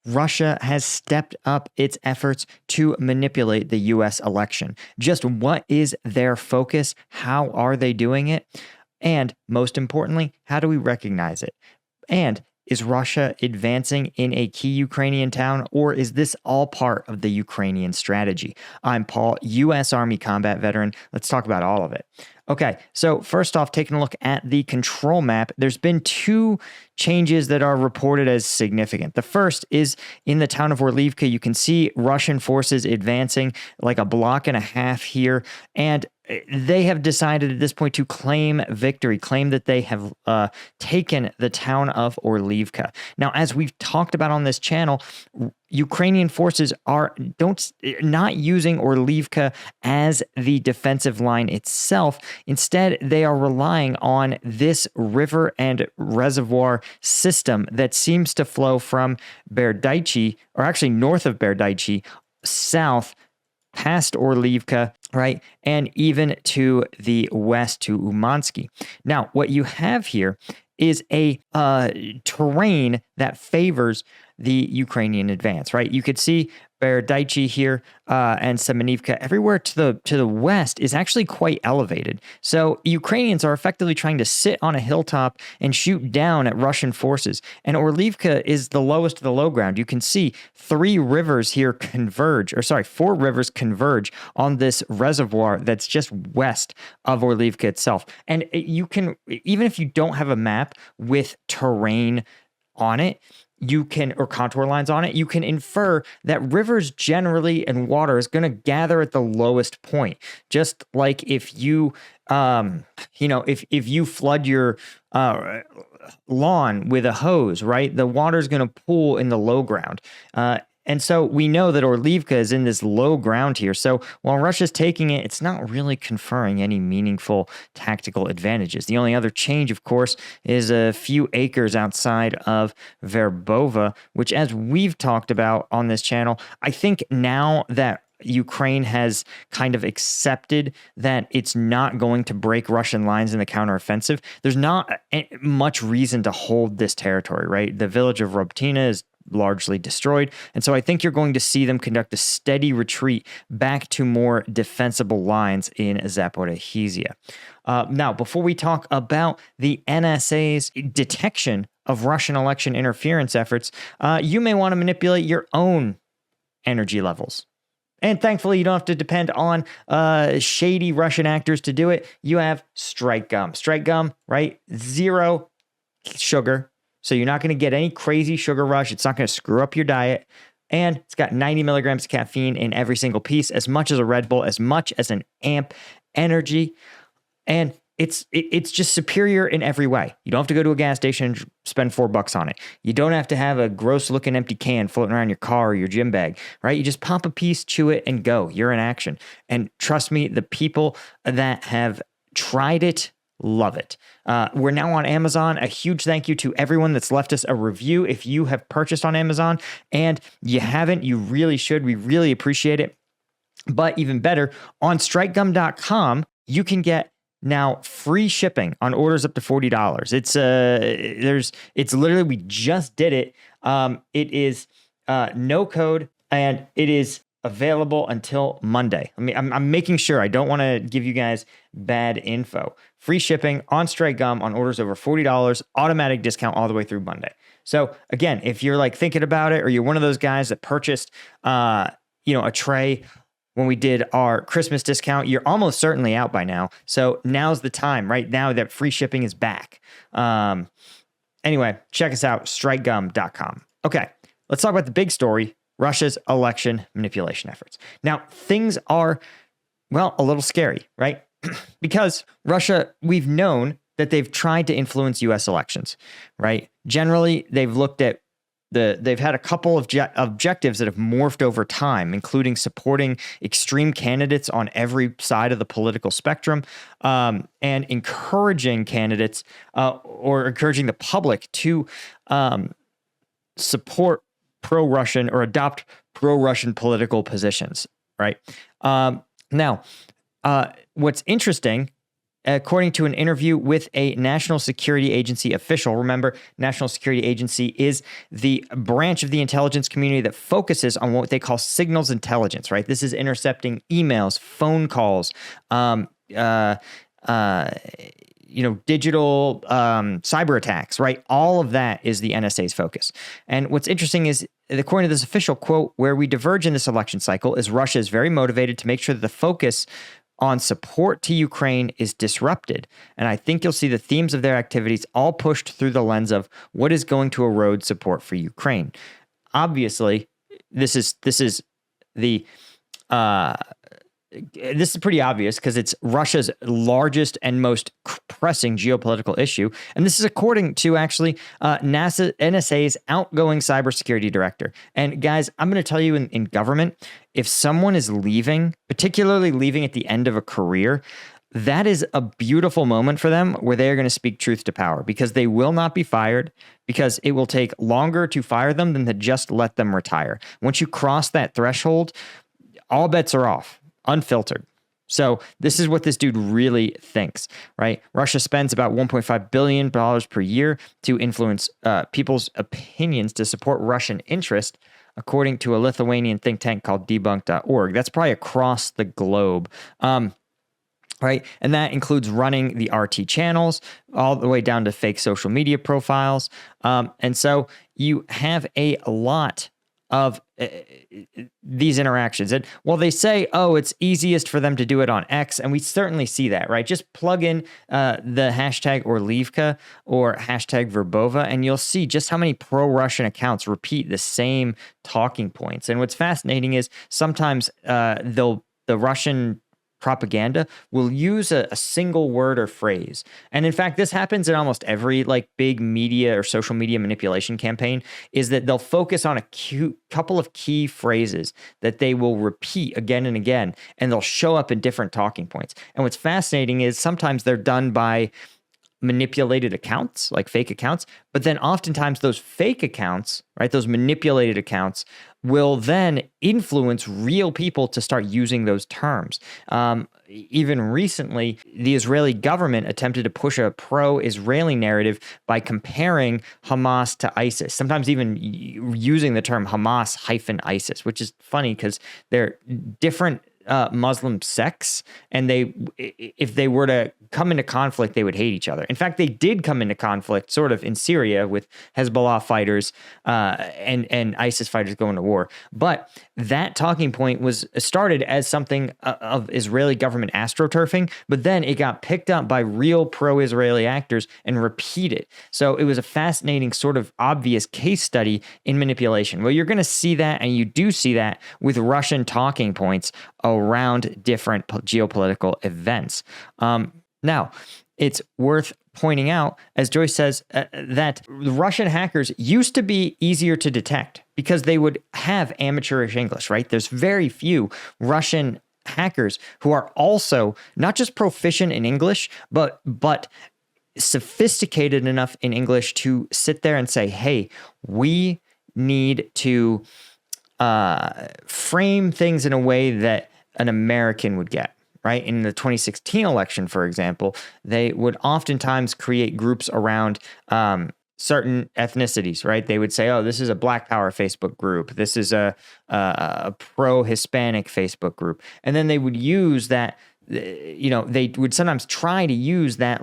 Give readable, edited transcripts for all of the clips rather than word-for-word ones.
Russia has stepped up its efforts to manipulate the US election. Just what is their focus? How are they doing it? And most importantly, how do we recognize it? And is Russia advancing in a key Ukrainian town, or is this all part of the Ukrainian strategy? I'm Paul, U.S. Army combat veteran. Let's talk about all of it. Okay, so first off, taking a look at the control map, there's been two changes that are reported as significant. The first is in the town of Orlivka. You can see Russian forces advancing like a block and a half here, and they have decided at this point to claim victory, claim that they have taken the town of Orlivka. Now, as we've talked about on this channel, Ukrainian forces are not using Orlivka as the defensive line itself. Instead, they are relying on this river and reservoir system that seems to flow from Berdaichi, or actually north of Berdaichi, south past Orlivka, right? And even to the west to Umansky. Now, what you have here is a terrain that favors the Ukrainian advance, right? You could see Berdaichi here and Semenivka. Everywhere to the west is actually quite elevated. So Ukrainians are effectively trying to sit on a hilltop and shoot down at Russian forces. And Orlivka is the lowest of the low ground. You can see four rivers converge on this reservoir that's just west of Orlivka itself. And you can, even if you don't have a map with terrain on it, you can, or contour lines on it, you can infer that rivers generally and water is going to gather at the lowest point. Just like if you, if you flood your lawn with a hose, right? The water is going to pool in the low ground. And so we know that Orlivka is in this low ground here. So while Russia's taking it, it's not really conferring any meaningful tactical advantages. The only other change, of course, is a few acres outside of Verbova, which, as we've talked about on this channel, I think now that Ukraine has kind of accepted that it's not going to break Russian lines in the counteroffensive, there's not much reason to hold this territory, right? The village of Robtina is largely destroyed. And so I think you're going to see them conduct a steady retreat back to more defensible lines in Zaporizhzhia. Now, before we talk about the NSA's detection of Russian election interference efforts, you may want to manipulate your own energy levels. And thankfully, you don't have to depend on shady Russian actors to do it. You have Strike Gum. Strike Gum, right? 0 sugar. So you're not going to get any crazy sugar rush. It's not going to screw up your diet. And it's got 90 milligrams of caffeine in every single piece, as much as a Red Bull, as much as an Amp Energy. And it's just superior in every way. You don't have to go to a gas station and spend $4 on it. You don't have to have a gross looking empty can floating around your car or your gym bag, right? You just pop a piece, chew it, and go. You're in action. And trust me, the people that have tried it love it. We're now on Amazon. A huge thank you to everyone that's left us a review. If you have purchased on Amazon and you haven't, you really should. We really appreciate it. But even better, on strikegum.com, you can get now free shipping on orders up to $40. It's literally, we just did it. It is no code, and it is available until Monday. I'm making sure I don't want to give you guys bad info. Free shipping on Strike Gum on orders over $40, automatic discount all the way through Monday. So again, if you're like thinking about it, or you're one of those guys that purchased, a tray when we did our Christmas discount, you're almost certainly out by now. So now's the time, right? Now that free shipping is back. Anyway, check us out, strikegum.com. Okay, let's talk about the big story, Russia's election manipulation efforts. Now, things are, a little scary, right? Because Russia, we've known that they've tried to influence U.S. elections, right? Generally, they've looked at they've had a couple of objectives that have morphed over time, including supporting extreme candidates on every side of the political spectrum, and encouraging candidates or encouraging the public to support pro-Russian or adopt pro-Russian political positions, right? Now, what's interesting according to an interview with a National Security Agency official. Remember, National Security Agency is the branch of the intelligence community that focuses on what they call signals intelligence, right? This is intercepting emails, phone calls, digital cyber attacks, right? All of that is the NSA's focus. And what's interesting is, according to this official quote, where we diverge in this election cycle is Russia is very motivated to make sure that the focus on support to Ukraine is disrupted. And I think you'll see the themes of their activities all pushed through the lens of what is going to erode support for Ukraine. Obviously, this is pretty obvious because it's Russia's largest and most pressing geopolitical issue. And this is according to actually NSA's outgoing cybersecurity director. And guys, I'm going to tell you in government, if someone is leaving, particularly leaving at the end of a career, that is a beautiful moment for them where they are going to speak truth to power, because they will not be fired, because it will take longer to fire them than to just let them retire. Once you cross that threshold, all bets are off. Unfiltered. So this is what this dude really thinks, right? Russia spends about $1.5 billion per year to influence people's opinions to support Russian interest, according to a Lithuanian think tank called debunk.org. That's probably across the globe. Right. And that includes running the RT channels all the way down to fake social media profiles. And so you have a lot of these interactions. And while they say, oh, it's easiest for them to do it on X, and we certainly see that, right? Just plug in the hashtag Orlivka or hashtag Verbova, and you'll see just how many pro-Russian accounts repeat the same talking points. And what's fascinating is sometimes the Russian propaganda will use a single word or phrase. And in fact, this happens in almost every big media or social media manipulation campaign, is that they'll focus on a couple of key phrases that they will repeat again and again, and they'll show up in different talking points. And what's fascinating is sometimes they're done by manipulated accounts, like fake accounts, but then oftentimes those fake accounts, right, those manipulated accounts will then influence real people to start using those terms. Even recently, the Israeli government attempted to push a pro-Israeli narrative by comparing Hamas to ISIS, sometimes even using the term Hamas-ISIS, which is funny because they're different Muslim sects, and if they were to come into conflict, they would hate each other. In fact, they did come into conflict sort of in Syria with Hezbollah fighters and ISIS fighters going to war. But that talking point was started as something of Israeli government astroturfing, but then it got picked up by real pro-Israeli actors and repeated. So it was a fascinating sort of obvious case study in manipulation. Well, you're going to see that, and you do see that with Russian talking points around different geopolitical events. Now, it's worth pointing out, as Joyce says, that Russian hackers used to be easier to detect because they would have amateurish English, right? There's very few Russian hackers who are also not just proficient in English, but sophisticated enough in English to sit there and say, hey, we need to frame things in a way that an American would get, right? In the 2016 election, for example, they would oftentimes create groups around certain ethnicities, right? They would say, oh, this is a Black Power Facebook group. This is a pro-Hispanic Facebook group. And then they would use that, they would sometimes try to use that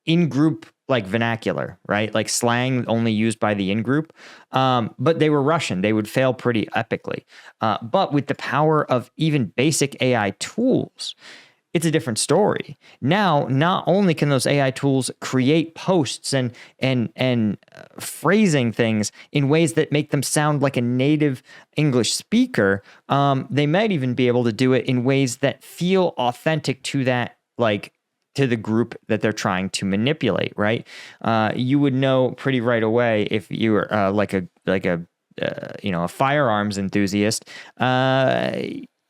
in-group vernacular, right? Like slang only used by the in-group. But they were Russian. They would fail pretty epically. But with the power of even basic AI tools, it's a different story. Now, not only can those AI tools create posts and phrasing things in ways that make them sound like a native English speaker, they might even be able to do it in ways that feel authentic to that, to the group that they're trying to manipulate, right? You would know pretty right away if you were a firearms enthusiast.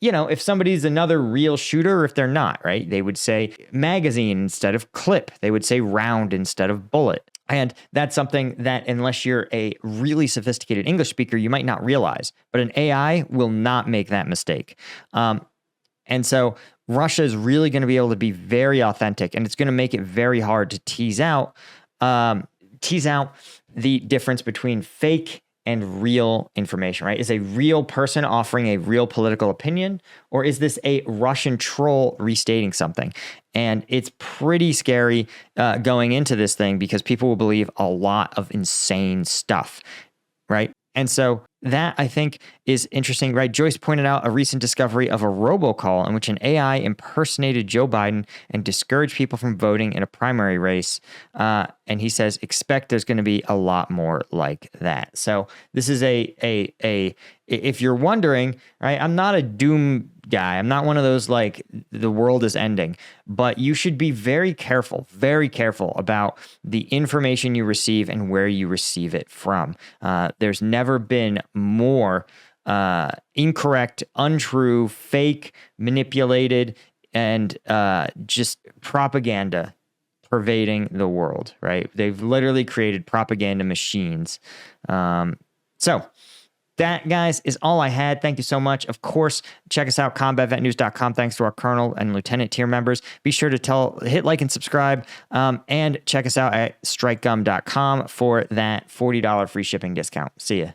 If somebody's another real shooter, or if they're not, right? They would say magazine instead of clip. They would say round instead of bullet. And that's something that, unless you're a really sophisticated English speaker, you might not realize. But an AI will not make that mistake. And so Russia is really going to be able to be very authentic, and it's going to make it very hard to tease out the difference between fake and real information, right? Is a real person offering a real political opinion, or is this a Russian troll restating something? And it's pretty scary going into this thing because people will believe a lot of insane stuff, right? And so that, I think, is interesting, right? Joyce pointed out a recent discovery of a robocall in which an AI impersonated Joe Biden and discouraged people from voting in a primary race. And he says, expect there's going to be a lot more like that. So this is if you're wondering, right, I'm not a doom guy. I'm not one of those like the world is ending, but you should be very careful about the information you receive and where you receive it from. There's never been more incorrect, untrue, fake, manipulated, and just propaganda pervading the world, right? They've literally created propaganda machines. So that, guys, is all I had. Thank you so much. Of course, check us out, combatvetnews.com. Thanks to our colonel and lieutenant tier members. Be sure to hit like and subscribe, and check us out at strikegum.com for that $40 free shipping discount. See ya.